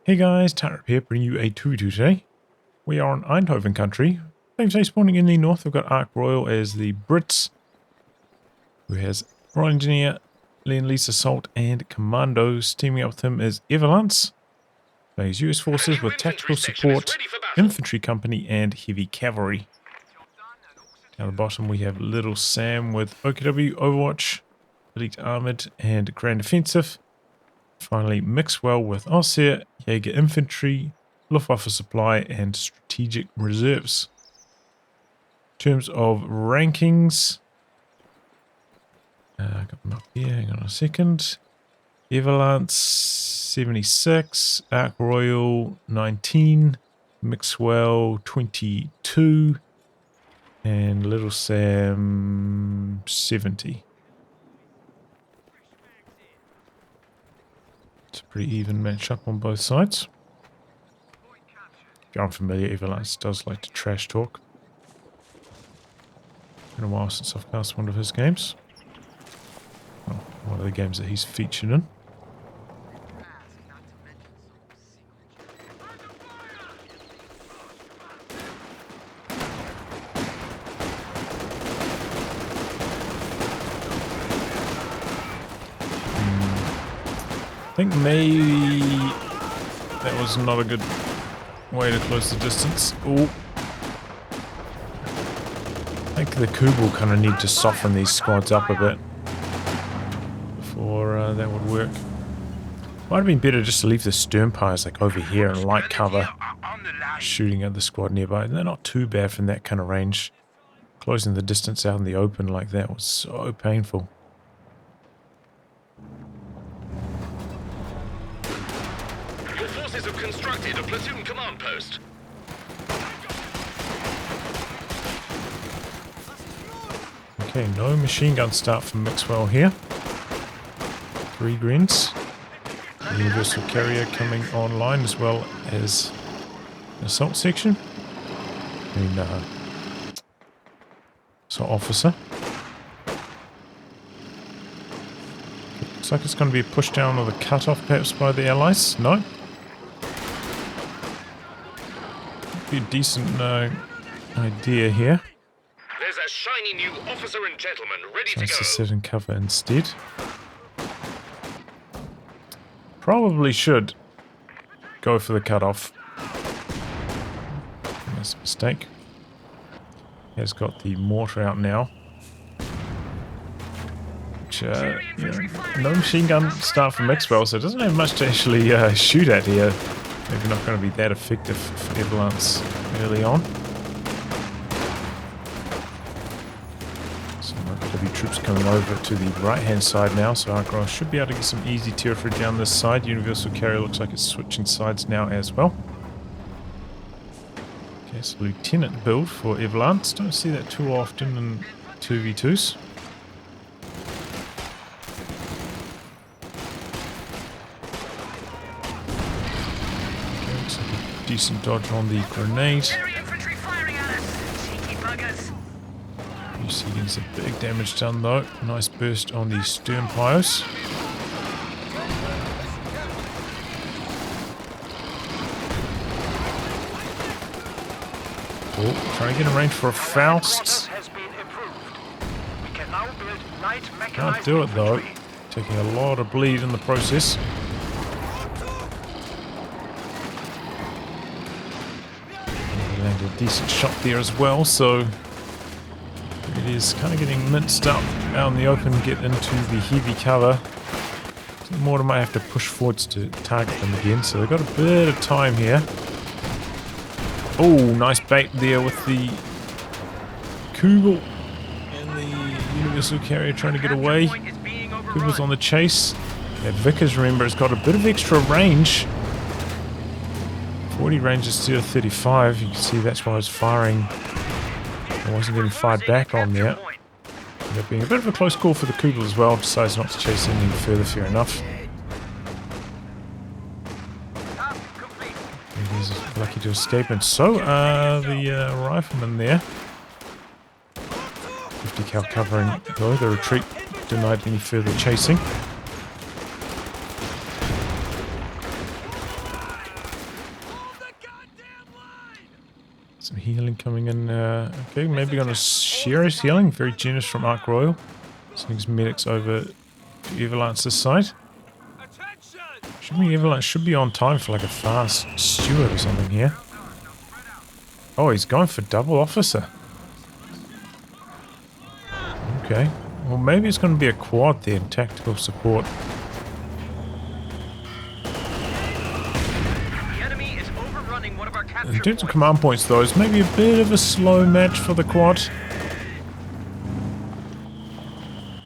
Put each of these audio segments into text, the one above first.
Hey guys, Tightrope here, bringing you a 2v2 today. We are on Eindhoven country. Same say spawning in the north. We've got Ark Royal as the Brits, who has Royal Engineer, Lend-Lease Assault, and Commandos. Teaming up with him is Evalance. Plays US forces with tactical support, infantry company, and heavy cavalry. Down the bottom we have LittleSam with OKW, Overwatch, Elite Armored, and Grand Defensive. Finally, Mixwell with Ostheer, Jaeger Infantry, Luftwaffe Supply, and Strategic Reserves. In terms of rankings, got them up here, hang on a second. Evalance 76, Ark Royal 19, Mixwell 22, and LittleSam 70. It's a pretty even match-up on both sides. If you're unfamiliar, Evalance does like to trash talk. Been a while since I've cast one of his games. Well, one of the games that he's featured in. I think maybe that was not a good way to close the distance. Oh, I think the coup will kind of need to soften these squads up a bit before that would work. Might have been better just to leave the sternpires like over here and light cover, shooting at the squad nearby. They're not too bad from that kind of range. Closing the distance out in the open like that was so painful. Have constructed a platoon command post. Okay, no machine gun start from Mixwell here. 3 greens. Universal carrier coming online as well as an assault section. And assault officer. Looks like it's going to be a push down or the cut-off perhaps by the allies. No. Be a decent idea here. There's a shiny new officer and gentleman ready to go. To sit and cover instead. Probably should go for the cutoff. That's a mistake. He has got the mortar out now. Which, no machine gun start from Mixwell, so it doesn't have much to actually shoot at here. Maybe not going to be that effective for Evalance early on. Some OKW troops coming over to the right-hand side now, so Ark Royal should be able to get some easy territory down this side. Universal carrier looks like it's switching sides now as well. Okay, so Lieutenant build for Evalance. Don't see that too often in 2v2s. Decent dodge on the grenade. You see getting some big damage done though. Nice burst on the sternpires. Oh, trying to get a range for a Faust. Can't do it though. Taking a lot of bleed in the process. A decent shot there as well, so it is kind of getting minced up out in the open, get into the heavy cover. Mortar might have to push forwards to target them again, so they've got a bit of time here. Oh, nice bait there with the Kugel and the Universal carrier trying to get away. Kugel's on the chase. Yeah, Vickers, remember, has got a bit of extra range. 40 range instead of 35. You can see that's why I was firing. I wasn't getting fired back on there. Ended up being a bit of a close call for the Kugel as well. Decides not to chase any further, fair enough. And he's lucky to escape, and so are the riflemen there. 50 cal covering though. The retreat denied any further chasing. Some healing coming in. Okay, maybe going to share his healing. Very generous from Ark Royal. Sending his medics over to Evalance's side. Evalance should be on time for like a fast steward or something here. Oh, he's going for double officer. Okay. Well, maybe it's going to be a quad then. Tactical support. In terms of command points, though, it's maybe a bit of a slow match for the quad.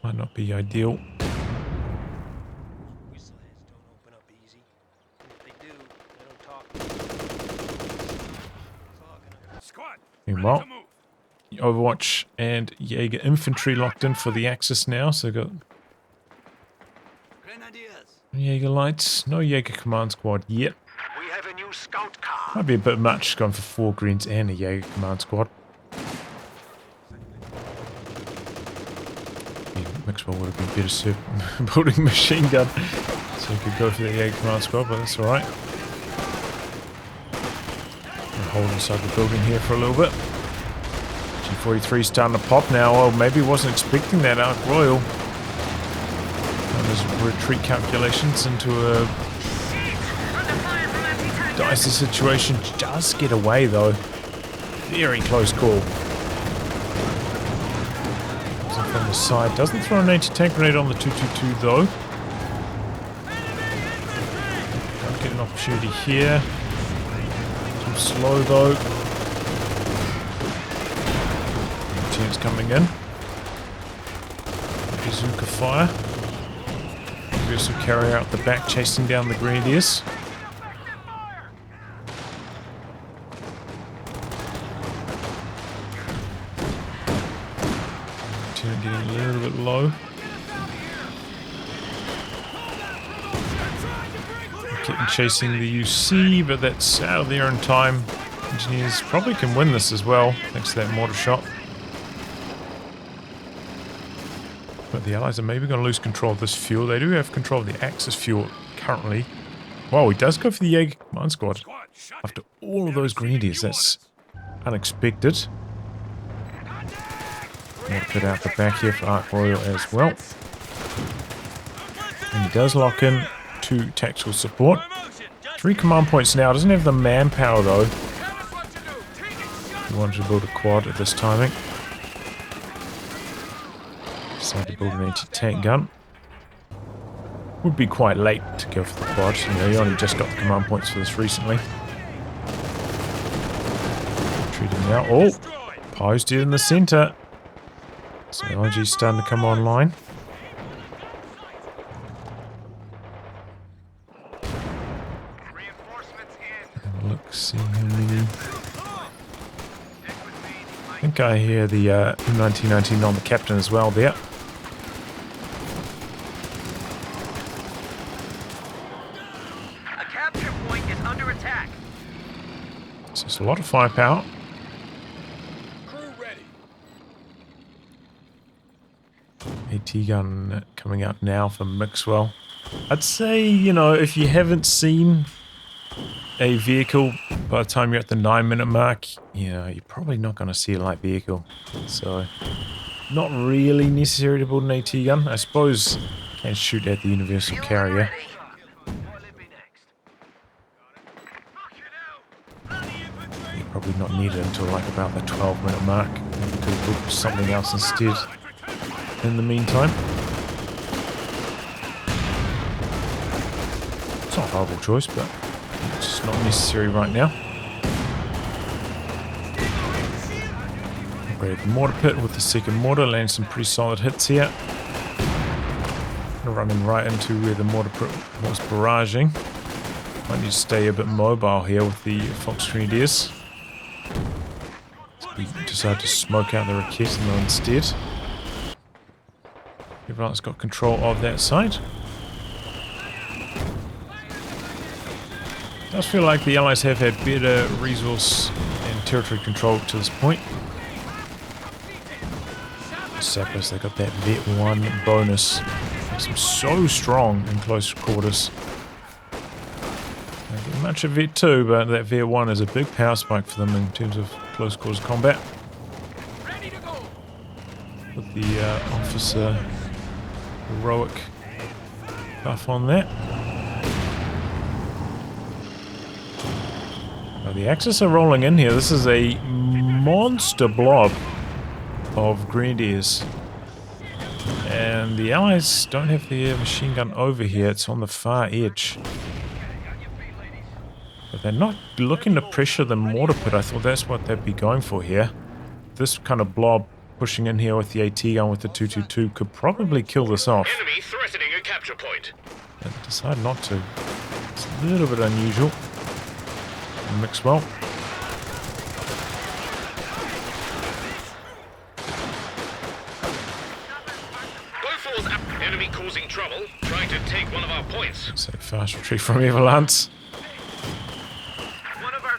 Might not be ideal. Meanwhile, Overwatch and Jaeger Infantry locked in for the Axis now, so got Jaeger lights. No Jaeger command squad yet. We have a new scout car. Might be a bit much going for 4 greens and a Jaeger command squad. Yeah, Mixwell would have been better served building machine gun, so we could go for the Jaeger command squad, but that's alright. Hold inside the building here for a little bit. G43 starting to pop now. Well, maybe wasn't expecting that Ark Royal. And his retreat calculations into a dicey situation. Does get away though. Very close call. So from the side. Doesn't throw an anti-tank grenade on the 222 though. Don't get an opportunity here. Slow though. Team's coming in. Bazooka fire. Universal carrier out the back, chasing down the grenadiers. Team getting a little bit low. Getting chasing the UC, but that's out of there in time. Engineers probably can win this as well, thanks to that mortar shot. But the Allies are maybe going to lose control of this fuel. They do have control of the Axis fuel currently. Wow, he does go for the Jaeger command squad. After all of those grenadiers, that's unexpected. Mortar pit out the back here for Ark Royal as well. And he does lock in 2 tactical support. 3 command points now. Doesn't have the manpower though. He wanted to build a quad at this timing. Decided to build an anti-tank gun. Would be quite late to go for the quad. You know, he only just got the command points for this recently. Retreating now. Oh! Posted in the center. So LG's starting to come online. Look, see how many. I think I hear the 1919 on the captain as well there. A capture point is under attack. So it's a lot of firepower. Crew ready. AT gun coming out now from Mixwell. I'd say, you know, if you haven't seen a vehicle by the time you're at the 9-minute mark, you know, you're probably not going to see a light vehicle. So, not really necessary to build an AT gun. I suppose you can shoot at the universal carrier. You're probably not needed until like about the 12-minute mark. You could have built something else instead in the meantime. It's not a horrible choice, but it's just not necessary right now. Upgraded the mortar pit with the second mortar, landing some pretty solid hits here. Running right into where the mortar pit was barraging. Might need to stay a bit mobile here with the Fox Grenadiers. We decided to smoke out the Raketano instead. Everyone's got control of that side. It does feel like the Allies have had better resource and territory control to this point. Sappers, they got that Vet 1 bonus. Makes them so strong in close quarters. Don't get much of V2, but that V1 is a big power spike for them in terms of close quarters combat. Put the officer heroic buff on that. Now the Axis are rolling in here. This is a monster blob of Grenadiers. And the Allies don't have their machine gun over here. It's on the far edge. But they're not looking to pressure the mortar pit. I thought that's what they'd be going for here. This kind of blob pushing in here with the AT gun with the 222 could probably kill this off. Enemy threatening a capture point. But decide not to. It's a little bit unusual. Mixwell. Enemy causing trouble, trying to take one of our points. Let's say fast retreat from Evalance.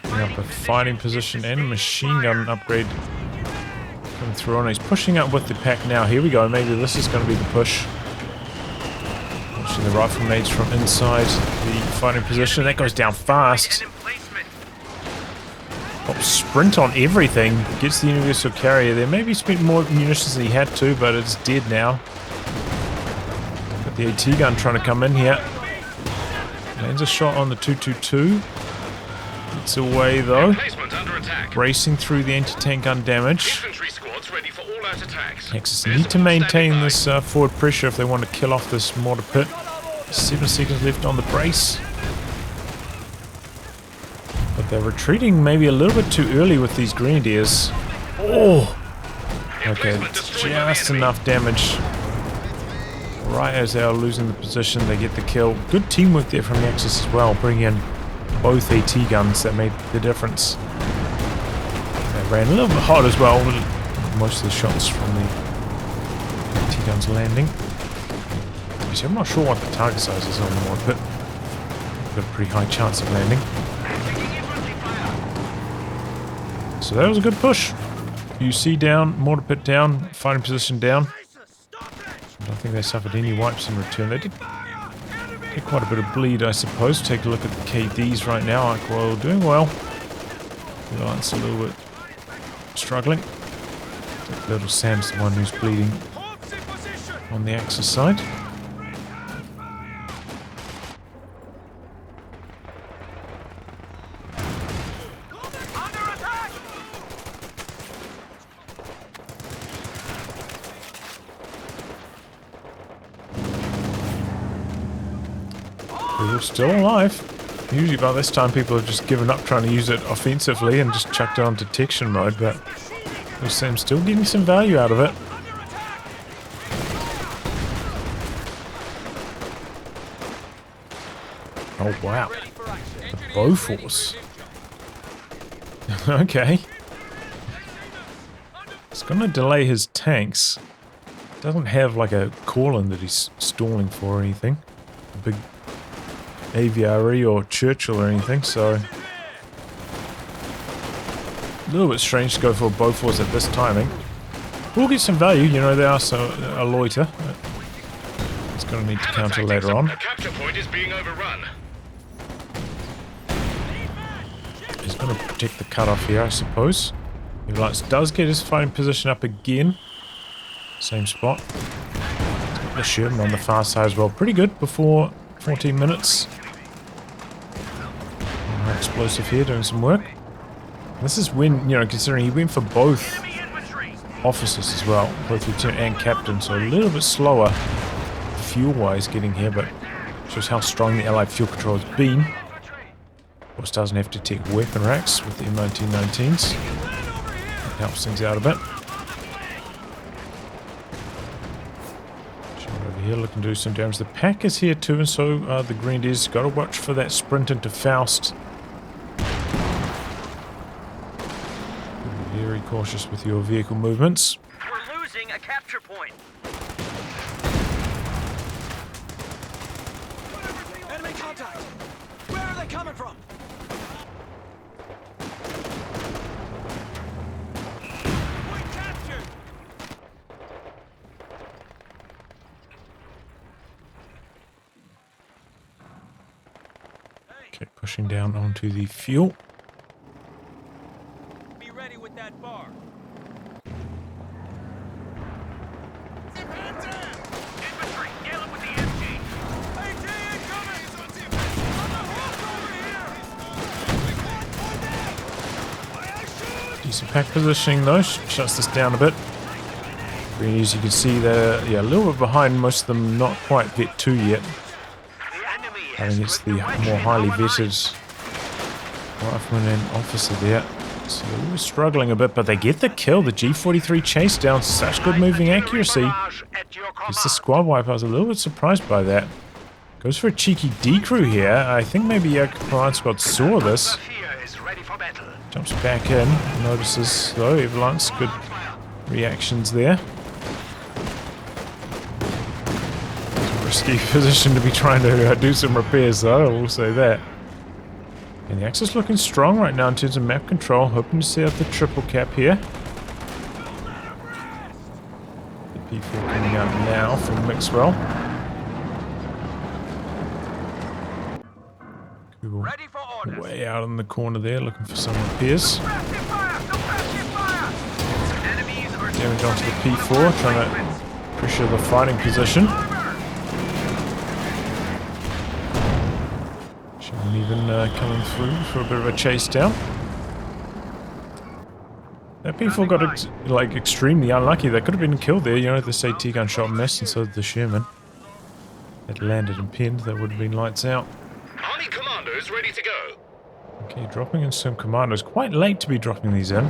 Putting up a fighting position and a machine gun upgrade coming through on. He's pushing up with the pack now. Here we go. Maybe this is going to be the push. Watching the rifle nades from inside the fighting position. That goes down fast. Pop sprint on everything. Gets the universal carrier there. Maybe spent more munitions than he had to, but it's dead now. Got the AT gun trying to come in here. Lands a shot on the 222. Gets away though. Racing through the anti-tank gun damage. Infantry squads ready for all out attacks. Axis need to maintain this forward pressure if they want to kill off this mortar pit. 7 seconds left on the brace. But they're retreating maybe a little bit too early with these Grenadiers. Oh! Okay, it's just enough damage. Right as they are losing the position, they get the kill. Good teamwork there from the Axis as well, bringing in both AT guns. That made the difference. They ran a little bit hot as well, with most of the shots from the AT guns landing. Actually, I'm not sure what the target size is on the mortar pit. Got a pretty high chance of landing. So that was a good push. UC down, mortar pit down, fighting position down. I don't think they suffered any wipes in return. They did get quite a bit of bleed, I suppose. Take a look at the KDs right now. Arc Royal doing well. Evalance a little bit struggling. LittleSam's the one who's bleeding on the Axis side. People still alive. Usually by this time people have just given up trying to use it offensively and just chucked it on detection mode, but LittleSam's still getting some value out of it. Oh wow. The Bofors. Okay. It's gonna delay his tanks. Doesn't have like a call-in that he's stalling for or anything. A big AVRE or Churchill or anything, so a little bit strange to go for Bofors at this timing. We'll get some value, you know, they are so a loiter. It's going to need to counter later on. The capture point is being overrun. He's going to protect the cutoff here, I suppose. Evalance does get his fighting position up again. Same spot. The Sherman on the far side as well. Pretty good before 14 minutes. Explosive here, doing some work. This is when, you know, considering he went for both officers as well, both lieutenant and captain, so a little bit slower fuel-wise getting here, but shows how strong the Allied fuel control has been. Of course, doesn't have to take weapon racks with the M1919s. That helps things out a bit. Over here looking to do some damage. The pack is here too, and so the Grenadiers. Got to watch for that sprint into Faust. Be very cautious with your vehicle movements. We're losing a capture point. Enemy contact. Where are they coming from? Okay, Pushing down onto the fuel. Be ready with that bar. Infantry, get up with the MG. AT incoming! On the roof over here! Decent pack positioning though, shuts this down a bit. Greenies, you can see they're a little bit behind, most of them not quite vet 2 yet. The enemy I think it's the more highly vetted rifleman and officer there. So they're struggling a bit, but they get the kill. The G43 chase down, such good moving accuracy. It's the squad wipe. I was a little bit surprised by that. Goes for a cheeky decrew here. I think maybe Command Squad saw this. Jumps back in. Notices though, Evalance, good reactions there. Risky position to be trying to do some repairs though, I will say that. And the Axis looking strong right now in terms of map control, hoping to set up the triple cap here. The P4 coming out now from Mixwell. Google Ready for orders. way out in the corner there looking for some repairs. Damage onto the P4, trying to pressure the fighting position. Even coming through for a bit of a chase down. That P4 got like extremely unlucky. They could have been killed there. You know, this AT gun shot missed, and so did the Sherman. It landed and pinned. That would have been lights out. Army commandos ready to go. Okay, dropping in some commandos. Quite late to be dropping these in.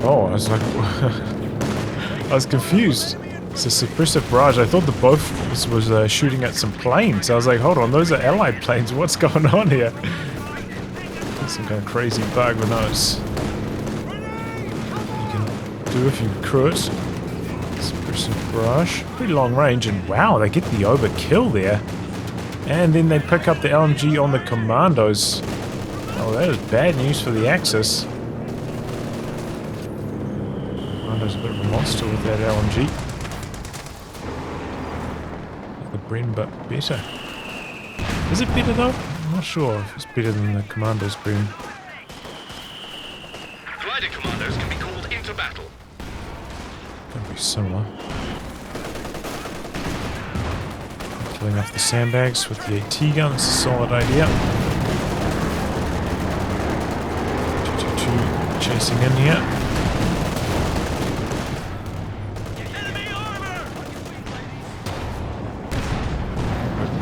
Oh, I was like, I was confused. It's a suppressive barrage. I thought the boat was shooting at some planes. I was like, hold on, those are Allied planes. What's going on here? Some kind of crazy bug, but no, it's... You can do if you crew it. Suppressive barrage. Pretty long range, and wow, they get the overkill there. And then they pick up the LMG on the Commandos. Oh, that is bad news for the Axis. Commando's a bit of a monster with that LMG. The Bren, but better. Is it better though? I'm not sure if it's better than the Commando's Bren. Glider commandos can be called into battle. Gonna be similar. Killing off the sandbags with the AT gun, it's a solid idea. 222 chasing in here.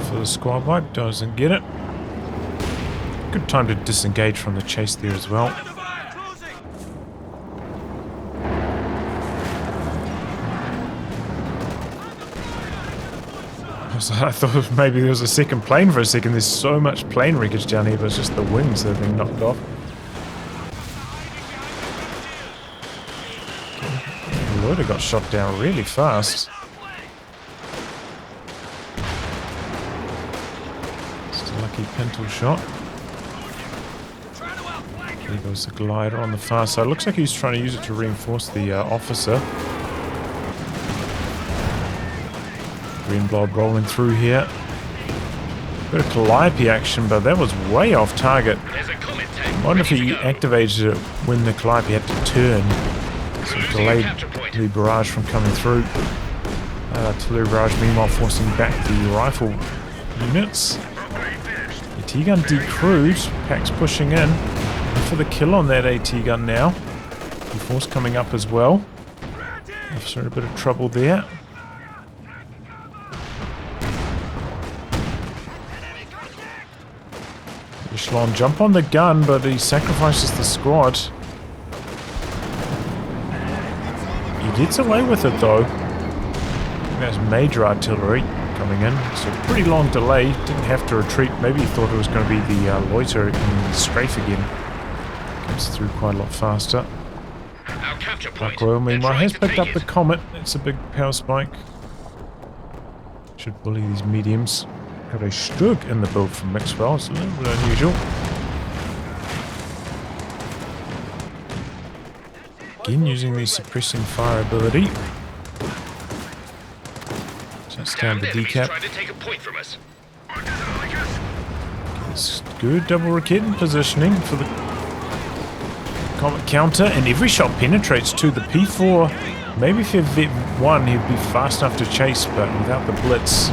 For the squad wipe, doesn't get it. Good time to disengage from the chase there as well. I thought maybe there was a second plane for a second. There's so much plane wreckage down here, but it's just the wings that have been knocked off. Okay. The loader got shot down really fast. Just a lucky pintle shot. There goes the glider on the far side. Looks like he's trying to use it to reinforce the officer. Green blob rolling through here. Bit of Calliope action, but that was way off target. I wonder if he activated it when the Calliope had to turn. So it delayed the barrage from coming through. Artillery barrage meanwhile forcing back the rifle units. The AT-gun decrewed. Pack's pushing in. For the kill on that AT-gun now. The force coming up as well. Officer in a bit of trouble there. Schlon jump on the gun, but he sacrifices the squad. He gets away with it though. That's major artillery coming in. So pretty long delay. Didn't have to retreat. Maybe he thought it was going to be the loiter in the strafe again. Comes through quite a lot faster. Black Royal meanwhile has picked up the Comet. It's a big power spike. Should bully these mediums. Got a Stug in the build from Mixwell. It's a little bit unusual. Again, using the suppressing fire ability. Just down the decap. Trying to take a point from us. It's good double Raketen positioning for the Comet counter, and every shot penetrates to the P4. Maybe if Vet 1 he'd be fast enough to chase, but without the blitz,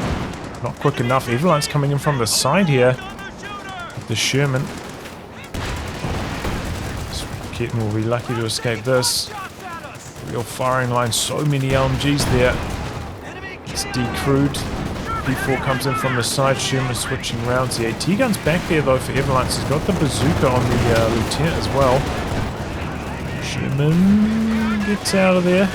not quick enough. Evalance coming in from the side here. The Sherman. Raketen will be lucky to escape this. Real firing line, so many LMGs there. It's decrewed. P4 comes in from the side. Sherman switching rounds. The AT gun's back there though for Evalance. He's got the bazooka on the lieutenant as well. Sherman gets out of there.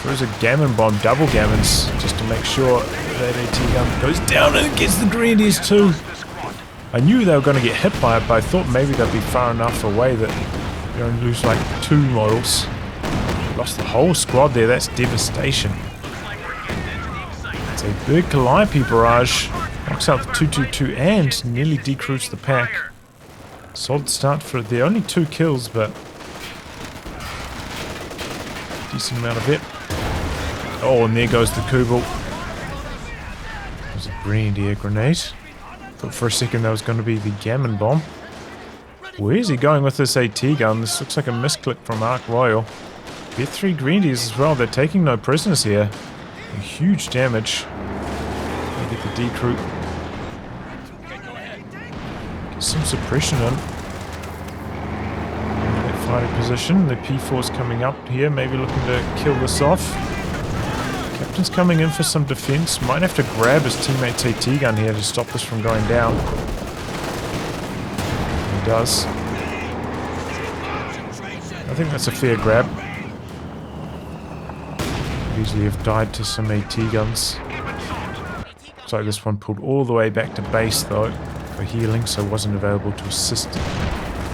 Throws a gammon bomb, double gammons, just to make sure that AT gun goes down and it gets the grenadiers too. I knew they were going to get hit by it, but I thought maybe they'd be far enough away that you only lose like 2 models. Lost the whole squad there, that's devastation. It's a big Calliope barrage. Knocks out the 222 and nearly decrews the pack. Solid start for the only 2 kills, but decent amount of it. Oh, and there goes the Kubel. There's a grenadier grenade. Thought for a second that was going to be the gammon bomb. Where's he going with this AT gun? This looks like a misclick from Ark Royal. Get 3 grenadiers as well. They're taking no prisoners here. Huge damage. They get the decrew. Get some suppression in. That fighting position. The P4's coming up here. Maybe looking to kill this off. Captain's coming in for some defense. Might have to grab his teammate's AT gun here to stop this from going down. He does. I think that's a fair grab. Could easily have died to some AT guns. Looks like this one pulled all the way back to base though for healing, so wasn't available to assist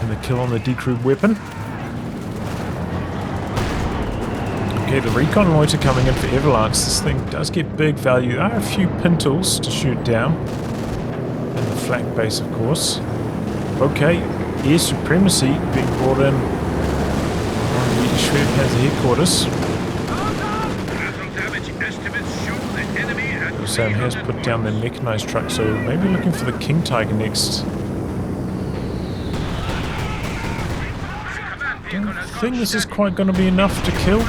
in the kill on the decrewed weapon. Okay, the recon loiter coming in for Evalance. This thing does get big value. There are a few pintles to shoot down. And the flak base, of course. Okay, air supremacy being brought in on the Schwerpanzer headquarters. LittleSam has put down the mechanized truck, so maybe looking for the King Tiger next. Don't think this is quite going to be enough to kill.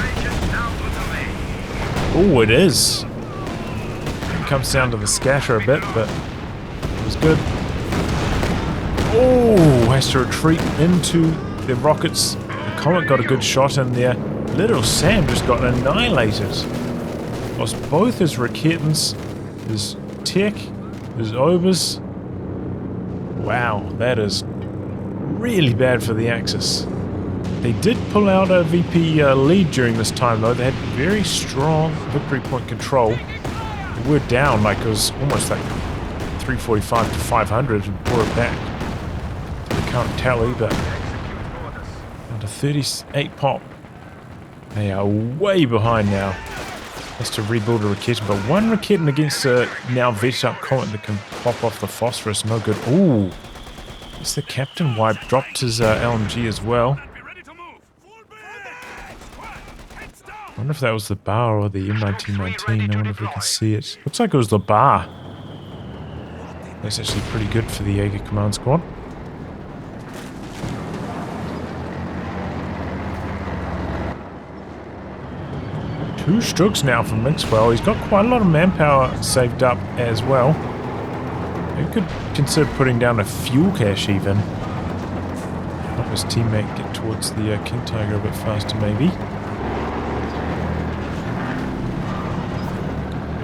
Oh, it is. It comes down to the scatter a bit, but it was good. Oh, has to retreat into the rockets. The Comet got a good shot in there. LittleSam just got annihilated. Lost both his Raketens, his tech, his Obers. Wow, that is really bad for the Axis. They did pull out a VP lead during this time though. They had very strong victory point control. They were down, like it was almost like 345 to 500 and brought it back to the current tally, but under 38 pop. They are way behind now. Has to rebuild a Raketen, but one Raketen against a now vetted up Comet that can pop off the phosphorus, no good. Ooh, it's the captain wipe, dropped his LMG as well. I wonder if that was the bar or the M1919. I wonder if we can see it. Looks like it was the bar. That's actually pretty good for the Jaeger command squad. Two Strooks now from Mixwell. He's got quite a lot of manpower saved up as well. He could consider putting down a fuel cache even. Help his teammate get towards the King Tiger a bit faster maybe.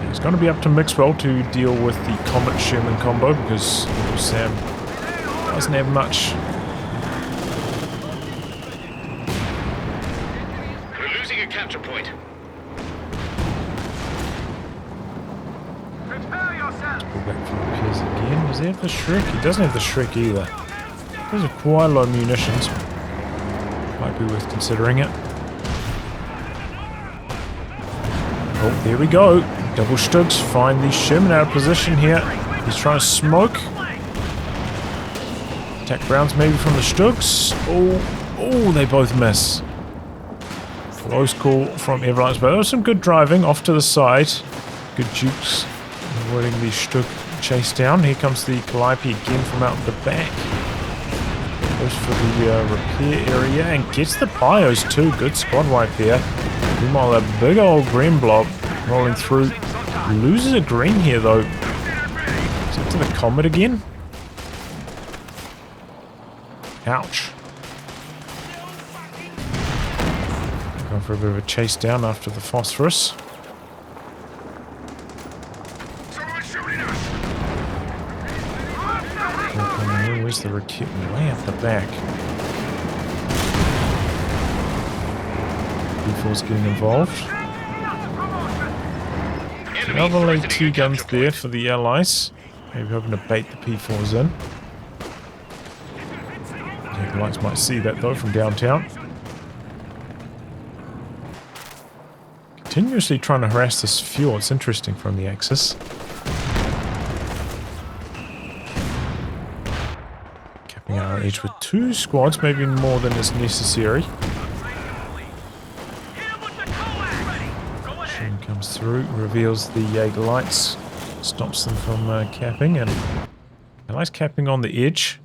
It's going to be up to Mixwell to deal with the Comet Sherman combo because Sam doesn't have much. We're losing a capture point. Go back for repairs again. Does he have the Shrek? He doesn't have the Shrek either. Those are quite a lot of munitions. Might be worth considering it. Oh, there we go. Double Stooks find the Sherman out of position here. He's trying to smoke. Attack rounds maybe from the Stooks. Oh, Oh, they both miss. Close call from Evalance, but there was some good driving off to the side. Good jukes. Avoiding the Stug chase down. Here comes the Calliope again from out the back. Goes for the repair area and gets the bios too. Good squad wipe here. Meanwhile, a big old green blob rolling through. Loses a green here though. Is it to the Comet again? Ouch. Going for a bit of a chase down after the phosphorus. Where's the recruit? Way up the back. P4's getting involved. Another AT guns there for the allies. Maybe hoping to bait the P4s in. Yeah, the lights might see that though from downtown. Continuously trying to harass this fuel. It's interesting from the Axis. Capping our edge with 2 squads, maybe more than is necessary. Sheen comes through, reveals the Jaeger lights, stops them from capping, and I like capping on the edge.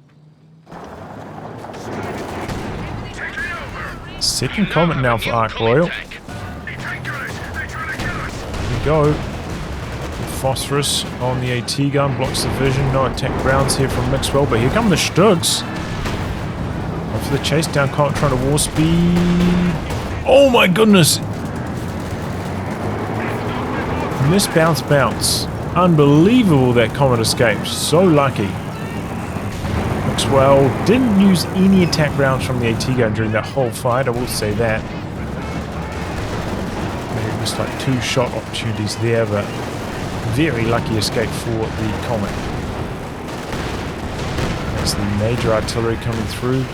Second Comet now for Ark Royal. Go. Phosphorus on the AT gun blocks the vision. No attack grounds here from Mixwell, but here come the Stugs. Off for the chase down, Comet trying to war speed. Oh my goodness! Miss bounce bounce. Unbelievable that Comet escaped. So lucky. Mixwell didn't use any attack rounds from the AT gun during that whole fight, I will say that. Just like 2 shot opportunities there, but very lucky escape for the Comet. There's the major artillery coming through.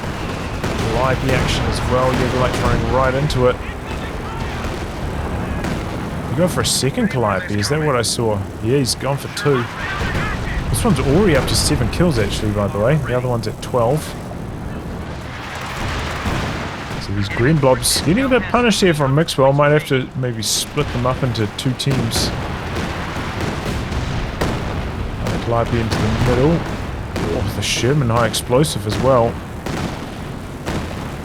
Live action as well. Jaeger lights running right into it. We go for a second Calliope. Is that what I saw? Yeah, he's gone for 2. This one's already up to 7 kills actually, by the way. The other one's at 12. These green blobs getting a bit punished here from Mixwell. Might have to maybe split them up into 2 teams. Calliope into the middle. Oh, the Sherman high explosive as well.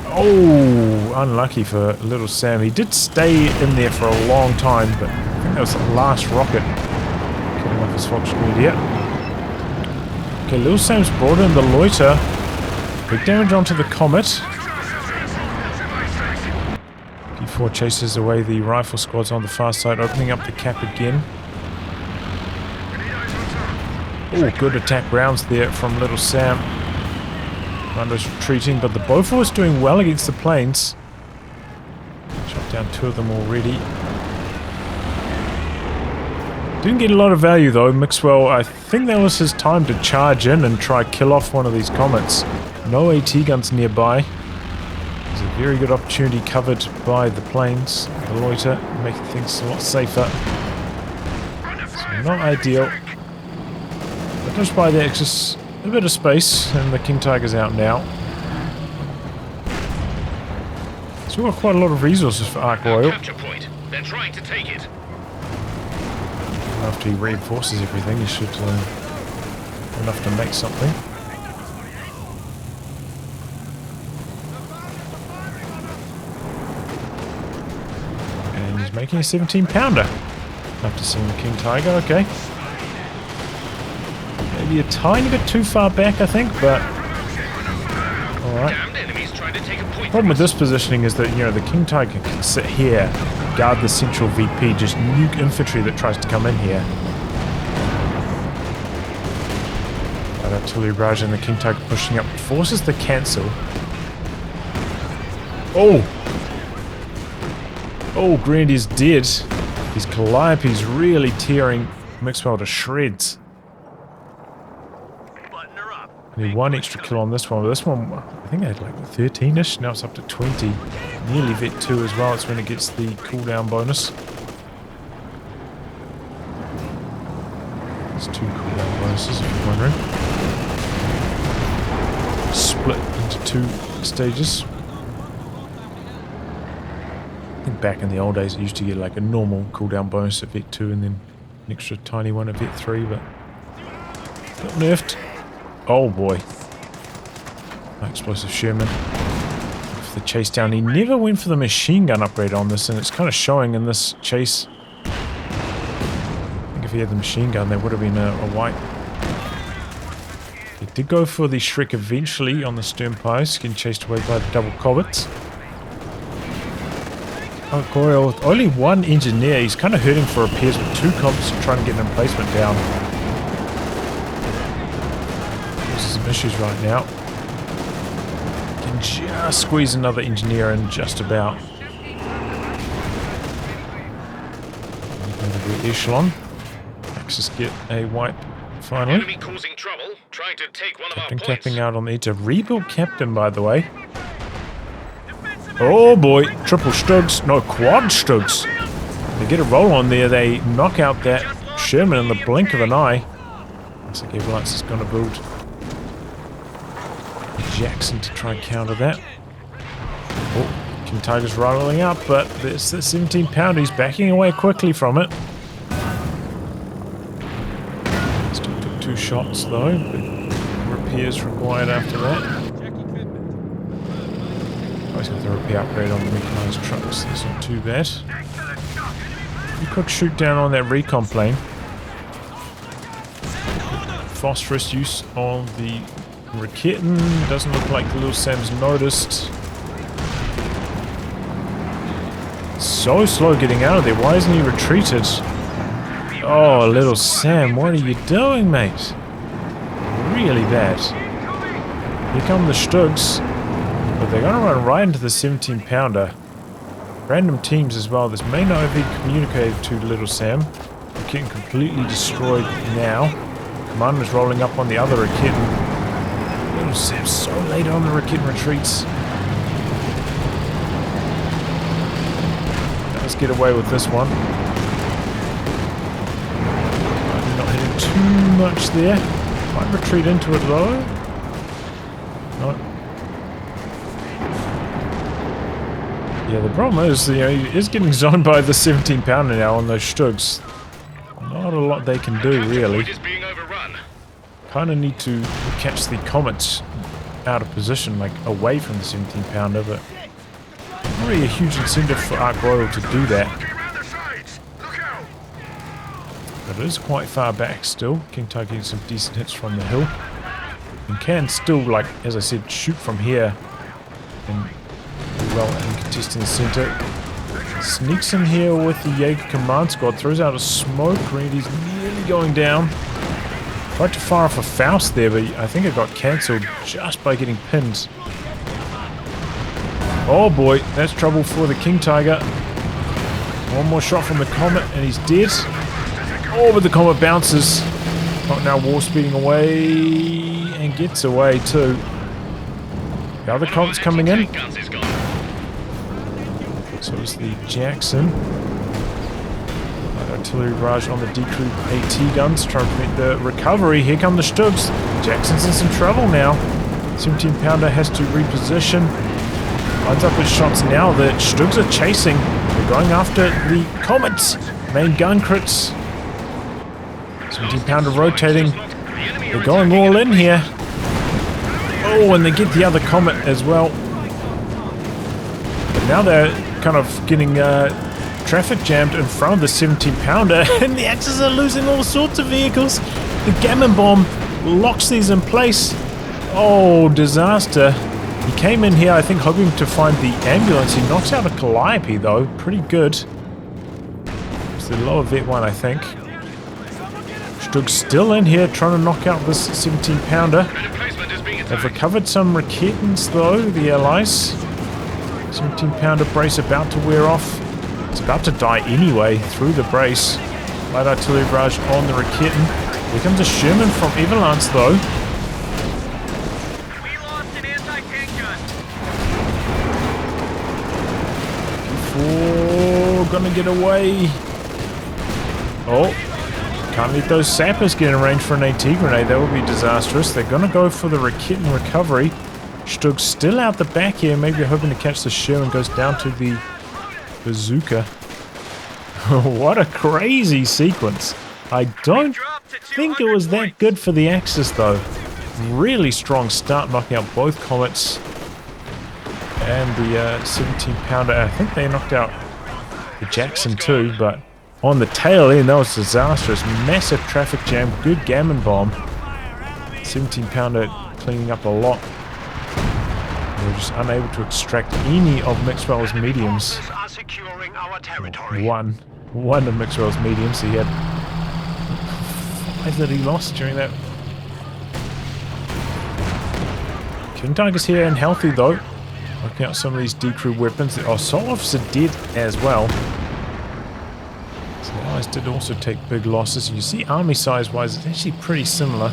Oh, unlucky for LittleSam. He did stay in there for a long time, but I think that was the last rocket. Killing off his Fox Grenadier. Okay, LittleSam's brought in the Loiter. Big damage onto the Comet. P4 chases away the rifle squads on the far side, opening up the cap again. Oh, good attack rounds there from LittleSam. Commando's retreating, but the Beaufort's doing well against the planes. Shot down 2 of them already. Didn't get a lot of value though. Mixwell, I think that was his time to charge in and try kill off one of these Comets. No AT guns nearby. It's a very good opportunity covered by the planes, the Loiter, making things a lot safer. So not ideal. But just by the Axis, a bit of space, and the King Tiger's out now. So we've got quite a lot of resources for Ark Royal. Capture point. They're trying to take it. After he reinforces everything, he should enough to make something. Making a 17-pounder. After seeing the King Tiger, okay. Maybe a tiny bit too far back, I think, but alright. Problem with this positioning is that, you know, the King Tiger can sit here, guard the central VP, just nuke infantry that tries to come in here. That artillery barrage and the King Tiger pushing up forces the cancel. Oh! Oh, Grenadier's dead. These Calliope's really tearing Mixwell to shreds. I need 1 extra kill on this one, but this one, I think I had like 13-ish, now it's up to 20. Nearly Vet 2 as well, it's when it gets the cooldown bonus. There's 2 cooldown bonuses, if you're wondering. Split into 2 stages. I think back in the old days, I used to get like a normal cooldown bonus at Vet 2 and then an extra tiny one at Vet 3, but got nerfed. Oh boy. My explosive Sherman. For the chase down, he never went for the machine gun upgrade on this, and it's kind of showing in this chase. I think if he had the machine gun, there would have been a wipe. He did go for the Shrek eventually on the stern pies, getting chased away by the double Cobbets. Oh, Coyle with only one engineer. He's kind of hurting for repairs with 2 comps trying to get an emplacement down. There's some issues right now. Can just squeeze another engineer in just about. The echelon. Axis get a wipe finally. Enemy causing trouble, trying to take one of our points. Capping out on the edge. A rebuild captain, by the way. Oh boy, triple Stugs, no quad Stugs. They get a roll on there, they knock out that Sherman in the blink of an eye. Looks like Evalance is going to build Jackson to try and counter that. Oh, King Tiger's rolling up, but there's the 17 pounder, he's backing away quickly from it. Still took 2 shots though, but repairs required after that. He's got the repair upgrade on the mechanized trucks. That's not too bad. Pretty quick shoot down on that recon plane. Phosphorus use on the Raketen. Doesn't look like LittleSam's noticed. So slow getting out of there. Why isn't he retreated? Oh, LittleSam, what are you doing, mate? Really bad. Here come the Stugs. But they're going to run right into the 17 pounder. Random teams as well. This may not have been communicated to LittleSam. They're getting completely destroyed now. Commando's rolling up on the other Raketen. LittleSam's so late on the Raketen retreats. Let's get away with this one. Not hitting too much there. Might retreat into it though. No. Yeah, the problem is, he is getting zoned by the 17 pounder now on those Stugs. Not a lot they can do, really. Kind of need to catch the Comets out of position, like away from the 17 pounder, but not really a huge incentive for Ark Royal to do that. But it is quite far back still. King Tiger getting some decent hits from the hill. And can still, like, as I said, shoot from here. And well and contesting the center. Sneaks in here with the Jaeger command squad. Throws out a smoke grenade. He's nearly going down. Tried to fire off a Faust there, but I think it got cancelled just by getting pinned. Oh boy, that's trouble for the King Tiger. One more shot from the Comet and he's dead. Oh, but the Comet bounces. Oh, now war speeding away and gets away too. The other Comet's coming in. So is the Jackson. Artillery barrage on the decrew AT guns, trying to prevent the recovery. Here come the Stugs. Jackson's in some trouble now. 17 pounder has to reposition. Lines up his shots now. The Stugs are chasing. They're going after the Comets. Main gun crits. 17 pounder rotating. They're going all in here. Oh, and they get the other Comet as well. But now they're kind of getting traffic jammed in front of the 17 pounder, and the Axis are losing all sorts of vehicles. The Gammon Bomb locks these in place. Oh, disaster. He came in here, I think, hoping to find the ambulance. He knocks out a Calliope, though. Pretty good. It's the lower vet one, I think. Stug's still in here, trying to knock out this 17 pounder. They've recovered some Raketens, though, the allies. 17 pounder brace about to wear off. It's about to die anyway through the brace. Light artillery barrage on the Raketen. Here comes a Sherman from Evalance though. We lost an anti-tank gun. Oh, gonna get away. Oh, can't let those sappers get in range for an AT grenade. That would be disastrous. They're gonna go for the Raketen recovery. Stug's still out the back here, maybe hoping to catch the Sherman. Goes down to the bazooka. What a crazy sequence. I don't think it was that good for the Axis though. Really strong start, knocking out both Comets and the 17 pounder. I think they knocked out the Jackson too, but on the tail end that was disastrous. Massive traffic jam, good gammon bomb. 17 pounder cleaning up a lot. They were just unable to extract any of Mixwell's mediums. One of Mixwell's mediums. He had 5 that he lost during that. King Tiger's here and healthy though. Looking out some of these decrew weapons. The Ostheers are dead as well. So the Allies did also take big losses. You see army size wise it's actually pretty similar.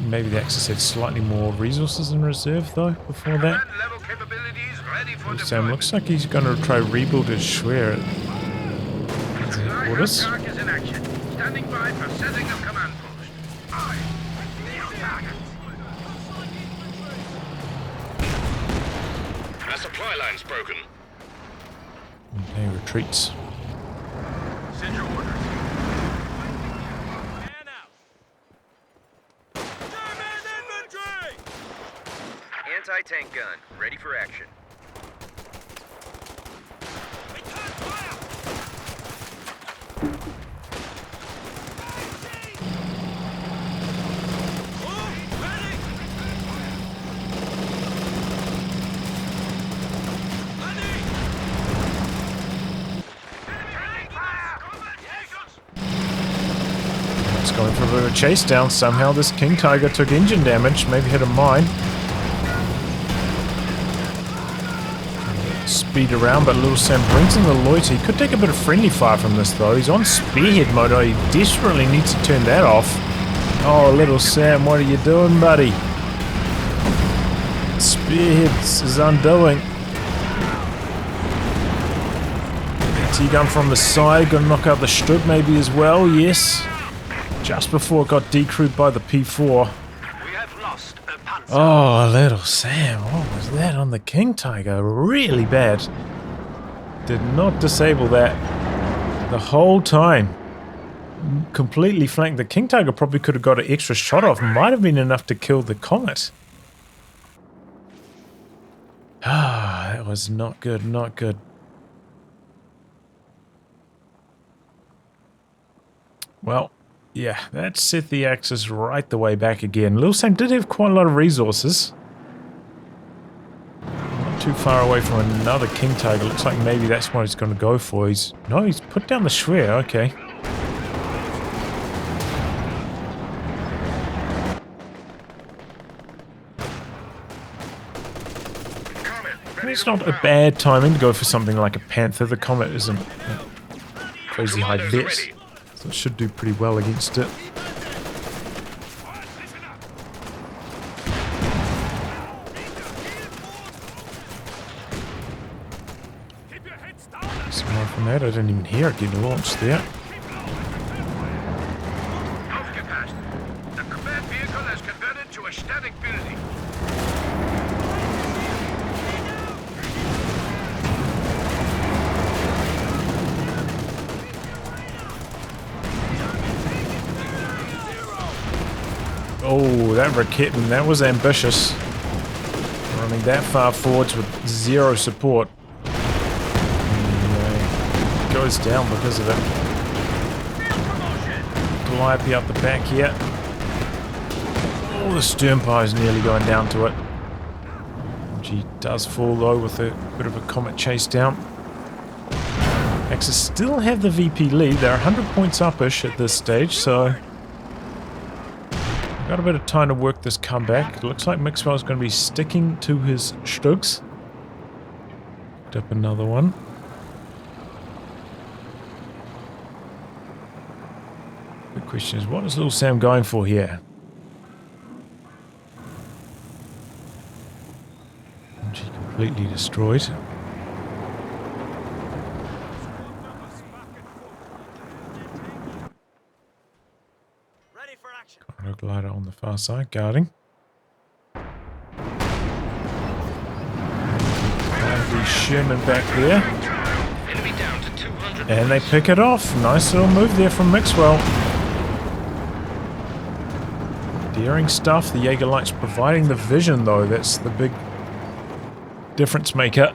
Maybe the Axis had slightly more resources in reserve though before that. Sam looks like he's going to try rebuild his Schwer at headquarters. Our supply line's broken. Okay, retreats. Send your orders. Man out. German infantry! Anti-tank gun, ready for action. Return fire! Move, ready! Ready! It's going for a bit of a chase down. Somehow this King Tiger took engine damage, maybe hit a mine. Speed around, but LittleSam brings in the loiter. He could take a bit of friendly fire from this though. He's on spearhead mode. He desperately needs to turn that off. Oh, LittleSam, what are you doing, buddy? Spearheads is undoing. T-gun from the side, gonna knock out the Stug maybe as well, yes. Just before it got decrewed by the P4. We have lost a panzer. Oh, LittleSam, what was that on the King Tiger? Really bad. Did not disable that the whole time. Completely flanked. The King Tiger probably could have got an extra shot off. Might have been enough to kill the Comet. Ah, that was not good, not good. Well, yeah, that set the Axis right the way back again. LittleSam did have quite a lot of resources. Not too far away from another King Tiger. Looks like maybe that's what he's going to go for. He's put down the Schwer. Okay. It's not a bad timing to go for something like a Panther. The Comet isn't crazy high vet, so it should do pretty well against it. Some more from that. I didn't even hear it getting launched there. Aufgepasst. The combat vehicle has converted to a static building. Oh, that Raketen, that was ambitious. Running that far forwards with zero support. And, goes down because of it. Calliope up the back here. Oh, the Sternpire's nearly going down to it. She does fall though with a bit of a Comet chase down. Axis still have the VP lead. They're 100 points up-ish at this stage, so got a bit of time to work this comeback. It looks like Mixwell's going to be sticking to his Stugs. Picked up another one. The question is, what is LittleSam going for here? And she completely destroyed. Ready for action. Commando glider on the far side, guarding. the Sherman back there. Enemy down to 200. And they pick it off. Nice little move there from Mixwell. Daring stuff. The Jaeger lights providing the vision though. That's the big difference maker.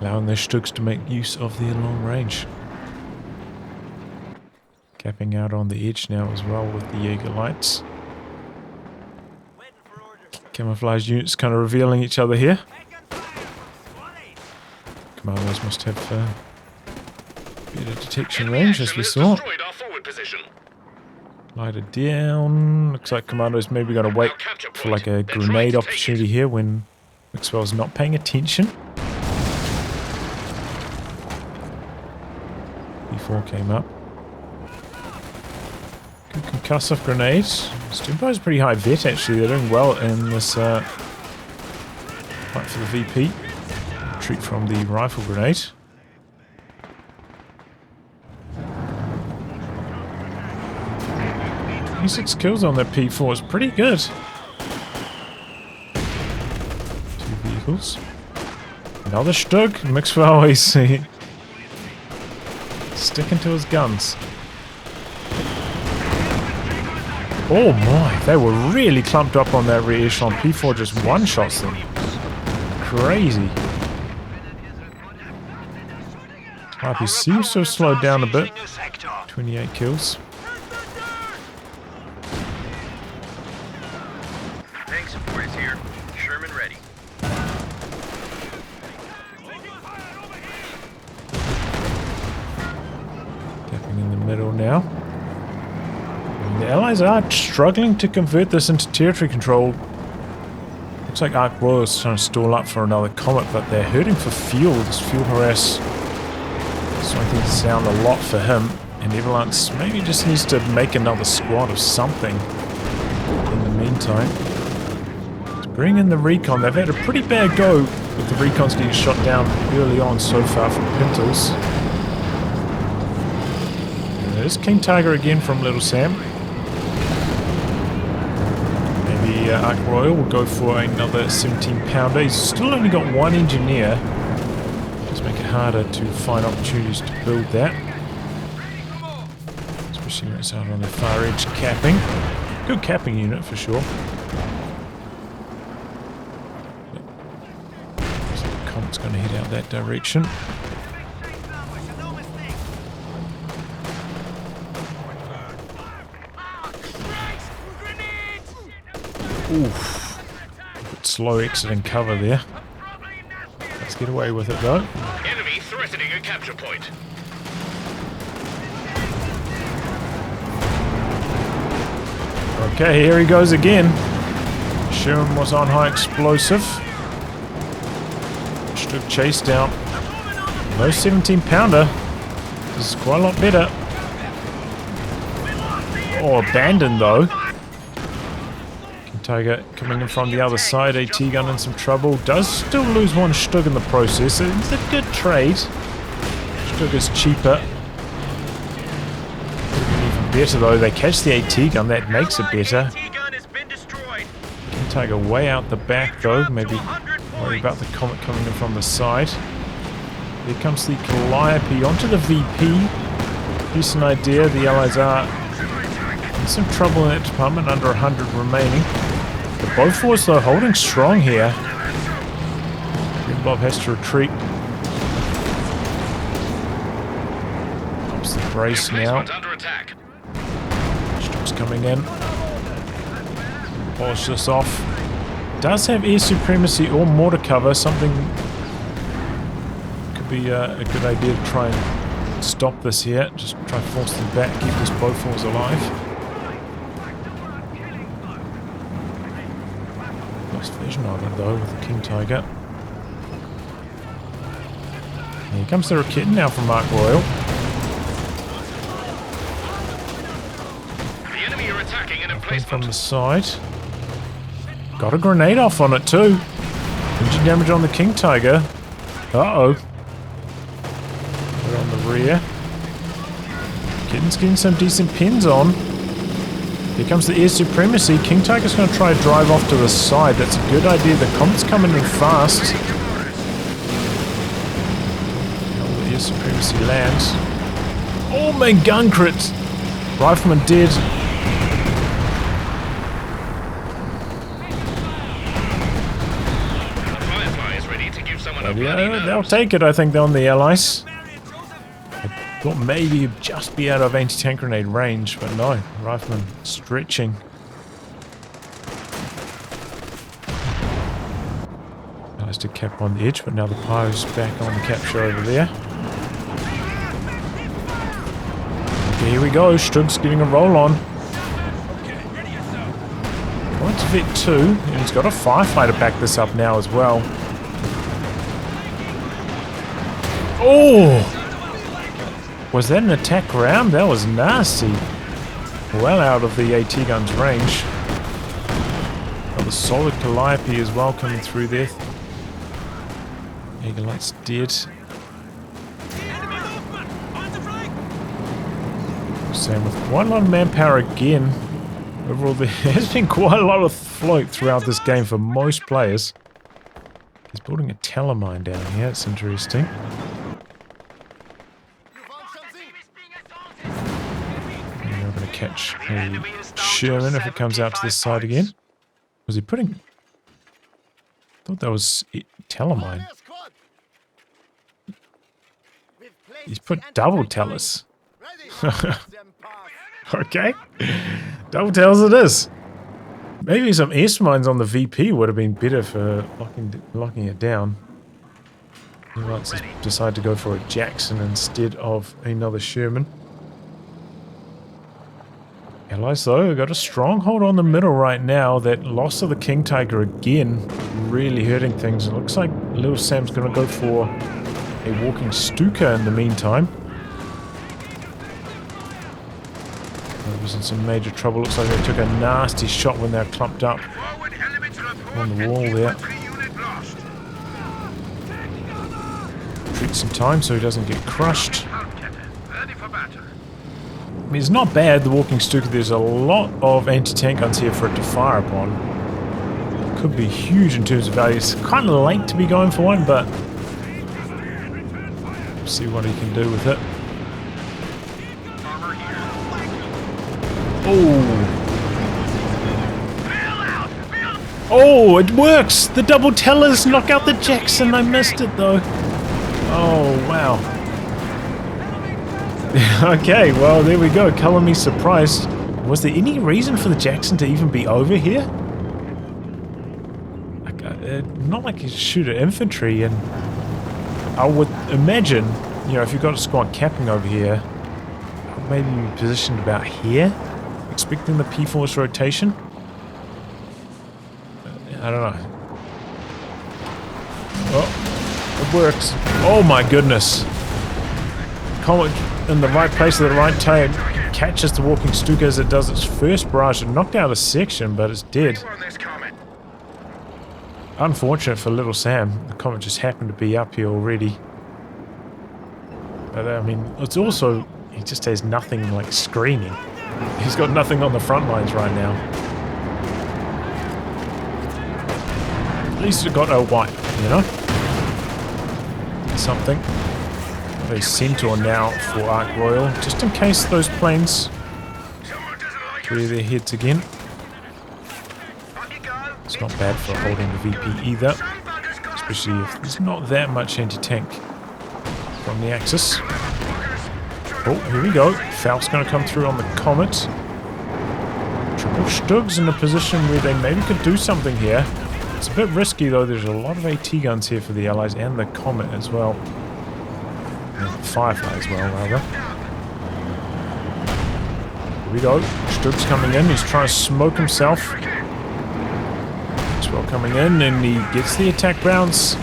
Allowing their Stugs to make use of their long range. Capping out on the edge now as well with the Jaeger lights. Camouflage units kind of revealing each other here. Commandos must have better detection range as we saw. Lighted down. Looks like Commando's maybe going to wait for like a grenade opportunity here when Mixwell's not paying attention. B4 came up. Good concussive grenades. Stimpo's pretty high vet actually. They're doing well in this fight for the VP. Retreat from the rifle grenade. Six kills on that P4 is pretty good. 2 vehicles. Another Stug. Mixwell, he's sticking to his guns. Oh my, they were really clumped up on that rear echelon. P4 just one-shots them. Crazy. RP seems to have slowed down a bit. 28 kills. Tank support is here. Sherman ready. Tapping in the middle now. The Allies are struggling to convert this into territory control. Looks like Ark Royal is trying to stall up for another Comet, but they're hurting for fuel. This fuel harass is making it sound a lot for him. And Evalance maybe just needs to make another squad of something in the meantime. To bring in the recon, they've had a pretty bad go with the recons getting shot down early on so far from Pintles. And there's King Tiger again from LittleSam. Ark Royal will go for another 17-pounder. He's still only got one engineer. Just make it harder to find opportunities to build that. Especially when it's out on the far edge capping. Good capping unit for sure. So the Comet's going to head out that direction. Oof. A bit slow exiting cover there. Let's get away with it though. Enemy threatening a capture point. Okay, here he goes again. Sherman was on high explosive. Stug chase down. No 17-pounder. This is quite a lot better. Oh, abandoned though. Tiger coming in from the other side. AT gun in some trouble. Does still lose one Stug in the process. It's a good trade. Stug is cheaper. Even better though. They catch the AT gun. That makes it better. King Tiger way out the back though. Maybe worry about the Comet coming in from the side. Here comes the Calliope onto the VP. Decent idea. The Allies are in some trouble in that department. Under 100 remaining. The Bofors though holding strong here. Bob has to retreat. Ups the brace now. Stug's coming in. Polish this off. Does have air supremacy or mortar cover. Something could be a good idea to try and stop this here. Just try and force them back, keep this Bofors alive. Vision of it though with the King Tiger. Here comes the Rakit now from Ark Royal. The enemy are attacking an emplacement from the side. Got a grenade off on it too. Engine damage on the King Tiger. Uh-oh. We're on the rear. Kitten's getting some decent pins on. Here comes the air supremacy. King Tiger's going to try to drive off to the side. That's a good idea. The Comet's coming in fast. Yes, supremacy lands. Oh, main gun crit! Rifleman dead. Yeah, they'll take it, I think, they're on the Allies. I thought maybe you'd just be out of anti-tank grenade range, but no. Rifleman stretching. Nice to cap on the edge, but now the Pyro's back on the capture over there. Okay, here we go. Strug's getting a roll on. Points Vet 2, and he's got a firefighter back this up now as well. Oh! Was that an attack round? That was nasty. Well out of the AT gun's range. Got the solid Calliope as well coming through there. Jaeger light's dead. Same with quite a lot of manpower again. Overall, there has been quite a lot of float throughout this game for most players. He's building a telemine down here. It's interesting. And we're going to catch a Sherman if it comes out to this side again. Was he putting... I thought that was telemine. He's put double tellers. Okay. Double tellers it is. Maybe some S mines on the VP would have been better for locking it down. He might decide to go for a Jackson instead of another Sherman. Allies though, got a stronghold on the middle right now. That loss of the King Tiger again really hurting things. It looks like LittleSam's going to go for a walking Stuka in the meantime. He was in some major trouble. Looks like they took a nasty shot when they're clumped up on the wall there. Treat some time so he doesn't get crushed. I mean, it's not bad, the walking Stuka. There's a lot of anti-tank guns here for it to fire upon. Could be huge in terms of value. It's kind of late to be going for one, but see what he can do with it. Oh! Oh, it works! The double tellers knock out the Jackson. I missed it though. Oh, wow. Okay, well, there we go. Color me surprised. Was there any reason for the Jackson to even be over here? Not like you shoot at infantry, and I would imagine, you know, if you've got a squad capping over here, maybe be positioned about here, expecting the P-Force rotation. I don't know. Oh, it works. Oh my goodness. Comet in the right place at the right time catches the walking Stuka as it does its first barrage. It knocked out a section, but it's dead. Unfortunate for LittleSam. The Comet just happened to be up here already. But I mean, it's also, he just has nothing like screening. He's got nothing on the front lines right now. At least it got a wipe, you know? Something. A Centaur now for Ark Royal, just in case those planes clear their heads again. It's not bad for holding the VP either, especially if there's not that much anti-tank from the Axis. Oh, here we go. Faust's going to come through on the Comet. Triple Stugs in a position where they maybe could do something here. It's a bit risky though. There's a lot of AT guns here for the Allies and the Comet as well. And the Firefly as well, rather. Here we go. Stugs coming in. He's trying to smoke himself. Mixwell coming in and he gets the attack rounds.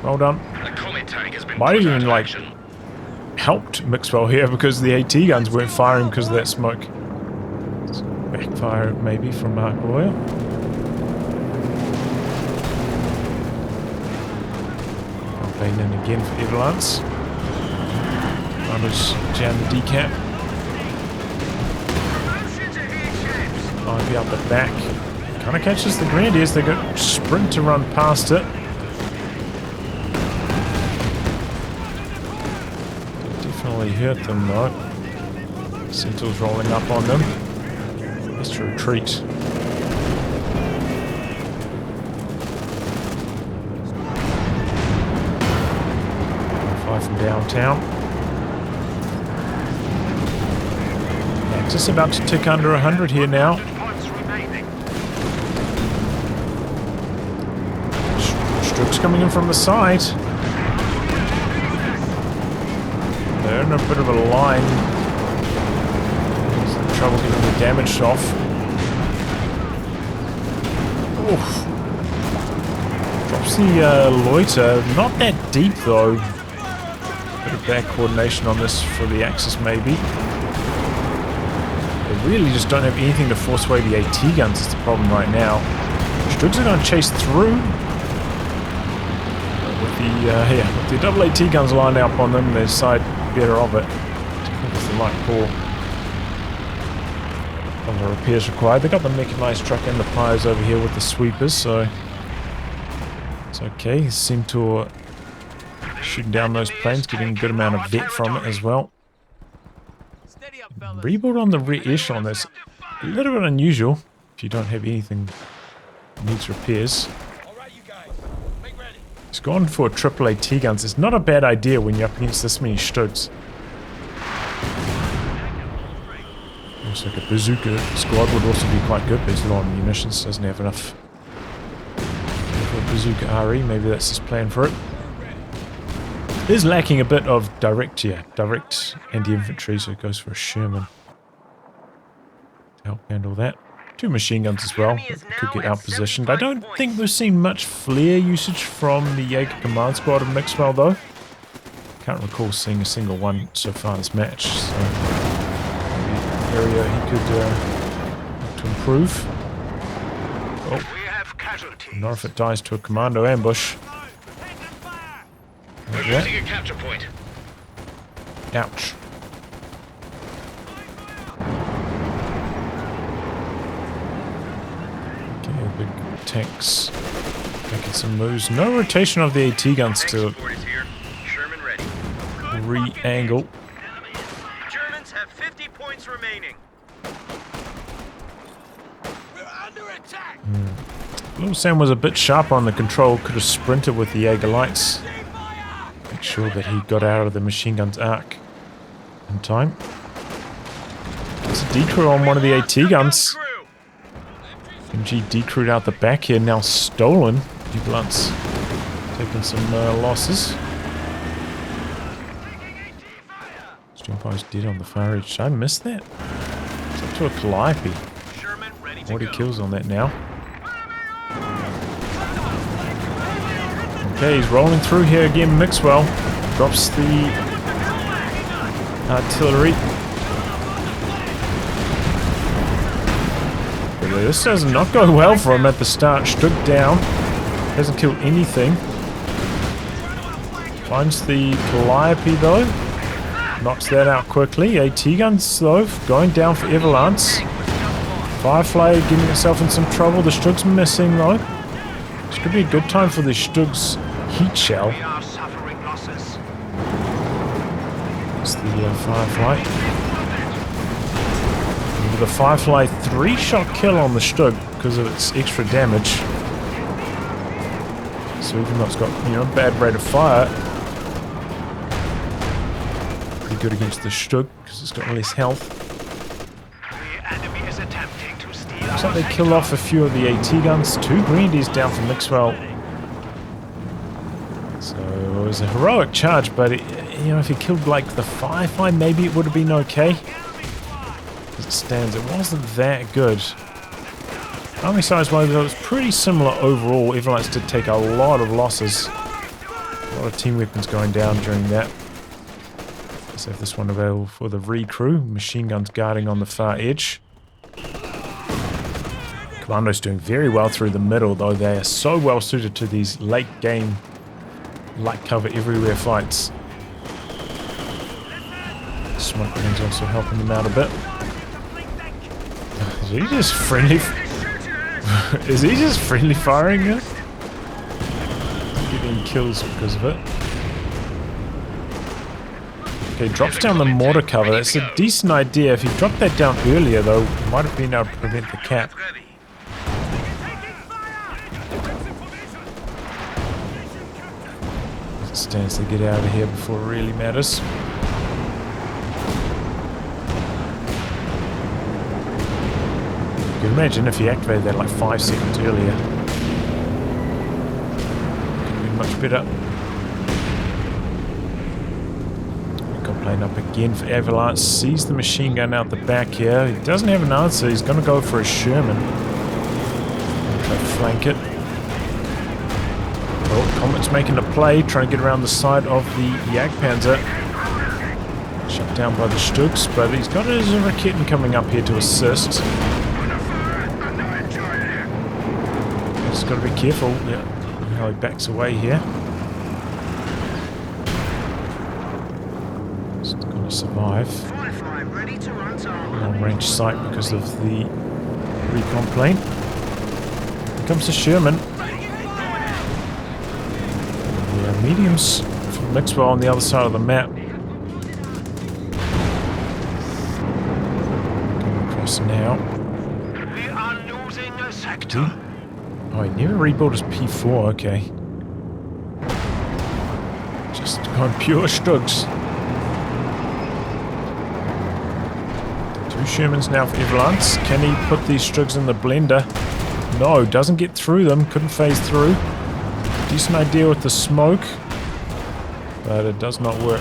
Well done. Might even like helped Mixwell here because the AT guns weren't firing because of that smoke. It's backfire maybe from Ark Royal. Campaign in again for Evalance. Runners down the decap. Ivy up the back. Kind of catches the Grenadiers. They got sprint to run past it. really hurt them though. Sentinels rolling up on them. Let's retreat. Fly from downtown. Just about to tick under 100 here now. Strokes coming in from the side. They're in a bit of a line. Some trouble getting the damage off. Oof. Drops the loiter. Not that deep though. Bit of bad coordination on this for the Axis maybe. They really just don't have anything to force away the AT guns is the problem right now. Strugs are going to chase through. With the double AT guns lined up on them, they decide better of it. It's the light call. Other repairs required. They got the mechanized truck and the pliers over here with the sweepers, so it's okay. Seem to shooting down those planes, getting a good amount of vet from it as well. Rebuild on the rear echelon, that's a little bit unusual if you don't have anything that needs repairs. He's gone for triple AT guns. It's not a bad idea when you're up against this many Stugs. Looks like a bazooka squad would also be quite good, but he's low on munitions, doesn't have enough for a bazooka RE. Maybe that's his plan for it. Is lacking a bit of direct anti-infantry, so it goes for a Sherman to help handle that. 2 machine guns as well, could get out positioned. I don't think we've seen much flare usage from the Jaeger command squad of Mixwell though. Can't recall seeing a single one so far this match, so maybe area he could look to improve. Oh, not if it dies to a commando ambush. Like that. Using a capture point. Ouch. Okay, big tanks making some moves. No rotation of the AT guns to re-angle. Germans have 50 points remaining. We're under attack. LittleSam was a bit sharp on the control. Could have sprinted with the Jaeger lights. Make sure that he got out of the machine gun's arc in time. There's a decrew on one of the AT guns. MG decrewed out the back here, now stolen. Evalance taking some losses. Streamfire's dead on the far edge. Did I miss that? It's up to a Calliope. 40 kills on that now. Okay, he's rolling through here again. Mixwell drops the artillery. But this does not go well for him at the start. Stood down. Hasn't killed anything. Finds the Calliope though. Knocks that out quickly. AT guns though going down for Evalance. Firefly getting itself in some trouble. The Stug's missing though. This could be a good time for the Stug's heat shell. It's the Firefly. And with the Firefly 3-shot kill on the Stug because of its extra damage. So even though it's got, bad rate of fire, pretty good against the Stug because it's got less health. Looks like they killed off a few of the AT guns. 2 grenadiers down from Mixwell. So it was a heroic charge, but if he killed like the Firefly, maybe it would have been okay. As it stands, it wasn't that good. Army size-wise, it was pretty similar overall. Evalance did take a lot of losses. A lot of team weapons going down during that. Let's have this one available for the recrew. Machine guns guarding on the far edge. Commando's doing very well through the middle, though. They are so well suited to these late game light cover everywhere fights. Smoke grenades also helping them out a bit. Is he just friendly? Is he just friendly firing it? Getting kills because of it. Okay, drops down the mortar cover. That's a decent idea. If he dropped that down earlier, though, might have been able to prevent the cap. Ready. Stands to get out of here before it really matters. You can imagine if he activated that like 5 seconds earlier. Could have been much better. Got playing up again for Evalance. Sees the machine gun out the back here. He doesn't have an answer. He's going to go for a Sherman. Try to flank it. Oh, Comet's making a play, trying to get around the side of the Jagdpanzer. Shut down by the Stugs, but he's got his Raketen coming up here to assist. Just got to be careful. Yeah, how he backs away here. He's going to survive. Long range sight because of the recon plane. Here comes the Sherman. Mediums from Mixwell on the other side of the map. Coming across now. We are losing a sector. Oh, he never rebuilt his P4, okay. Just going pure Stugs. 2 Shermans now for Evalance. Can he put these Stugs in the blender? No, doesn't get through them. Couldn't phase through. Decent idea with the smoke, but it does not work.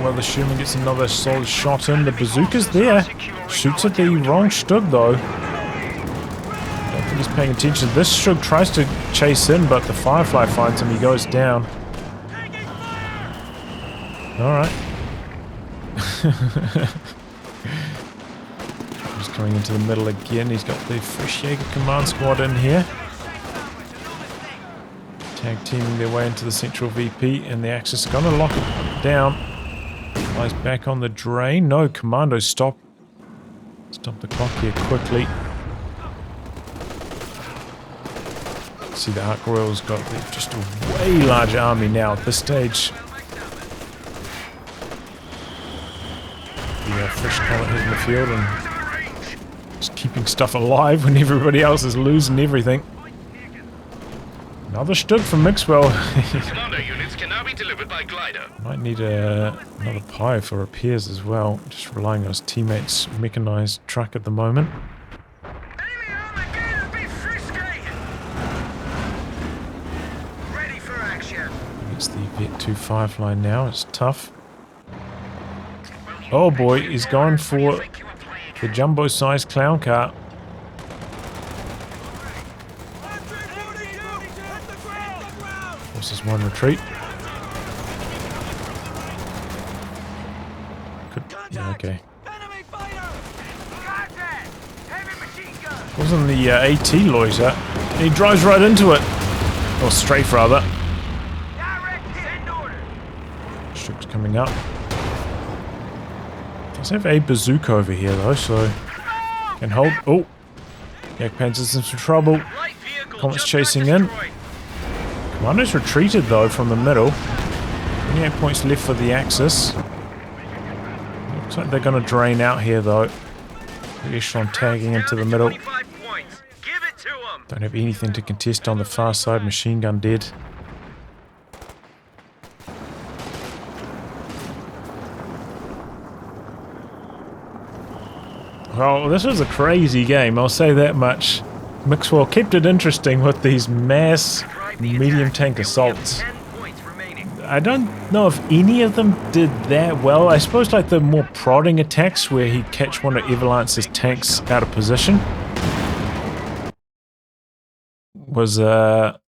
Well, the Sherman gets another solid shot in. The bazooka's there. Shoots at the wrong Stug, though. Don't think he's paying attention. This Stug tries to chase in, but the Firefly finds him. He goes down. Alright. He's coming into the middle again. He's got the fresh Jaeger command squad in here. Tag teaming their way into the central VP, and the Axis is going to lock it down. Flies back on the drain. No, Commando, stop. Stop the clock here quickly. See, the Ark Royal's got just a way larger army now at this stage. The fresh color hitting the field and just keeping stuff alive when everybody else is losing everything. Another Stug from Mixwell. Commander units can now be delivered by glider. Might need another pie for repairs as well. Just relying on his teammates' mechanized truck at the moment. Enemy armor, be frisky. Ready for action. It's the Vet 2 Firefly now. It's tough. Oh boy, he's gone for the jumbo-sized clown car. Forces one retreat. Yeah, okay. Wasn't the AT loiter. He drives right into it. Or strafe rather. Strip's coming up. Does have a bazooka over here though, so can hold. Oh, Jagdpanzer's in some trouble. Comet's chasing in. Commando's retreated though from the middle. 28 points left for the Axis. Looks like they're going to drain out here though. The echelon tagging into the middle. Don't have anything to contest on the far side. Machine gun dead. Well, this was a crazy game, I'll say that much. Mixwell kept it interesting with these mass medium tank assaults. I don't know if any of them did that well. I suppose like the more prodding attacks where he'd catch one of Evalance's tanks out of position was the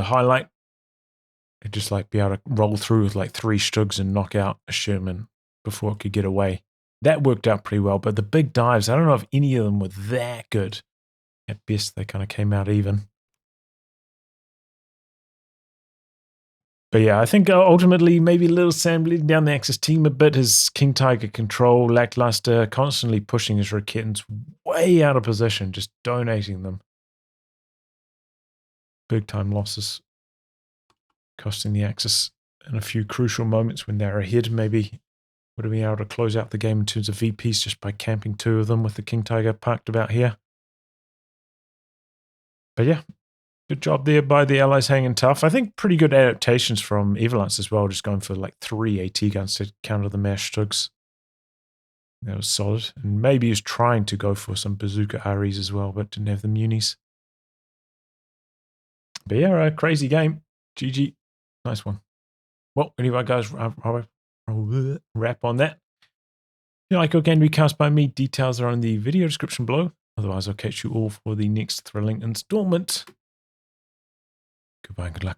highlight. It'd just like be able to roll through with like 3 Stugs and knock out a Sherman before it could get away. That worked out pretty well, but the big dives, I don't know if any of them were that good. At best, they kind of came out even. But yeah, I think ultimately maybe LittleSam leading down the Axis team a bit. His King Tiger control, lackluster, constantly pushing his Raketens way out of position, just donating them. Big time losses. costing the Axis in a few crucial moments when they're ahead. Maybe would have been able to close out the game in terms of VPs just by camping 2 of them with the King Tiger parked about here. But yeah, good job there by the Allies hanging tough. I think pretty good adaptations from Evalance as well, just going for like 3 AT guns to counter the mash tugs. That was solid. And maybe he was trying to go for some bazooka REs as well, but didn't have the munis. But yeah, a crazy game. GG. Nice one. Well, anyway, guys, I'll wrap on that. If you like your game recast by me, details are in the video description below. Otherwise, I'll catch you all for the next thrilling installment. Goodbye and good luck.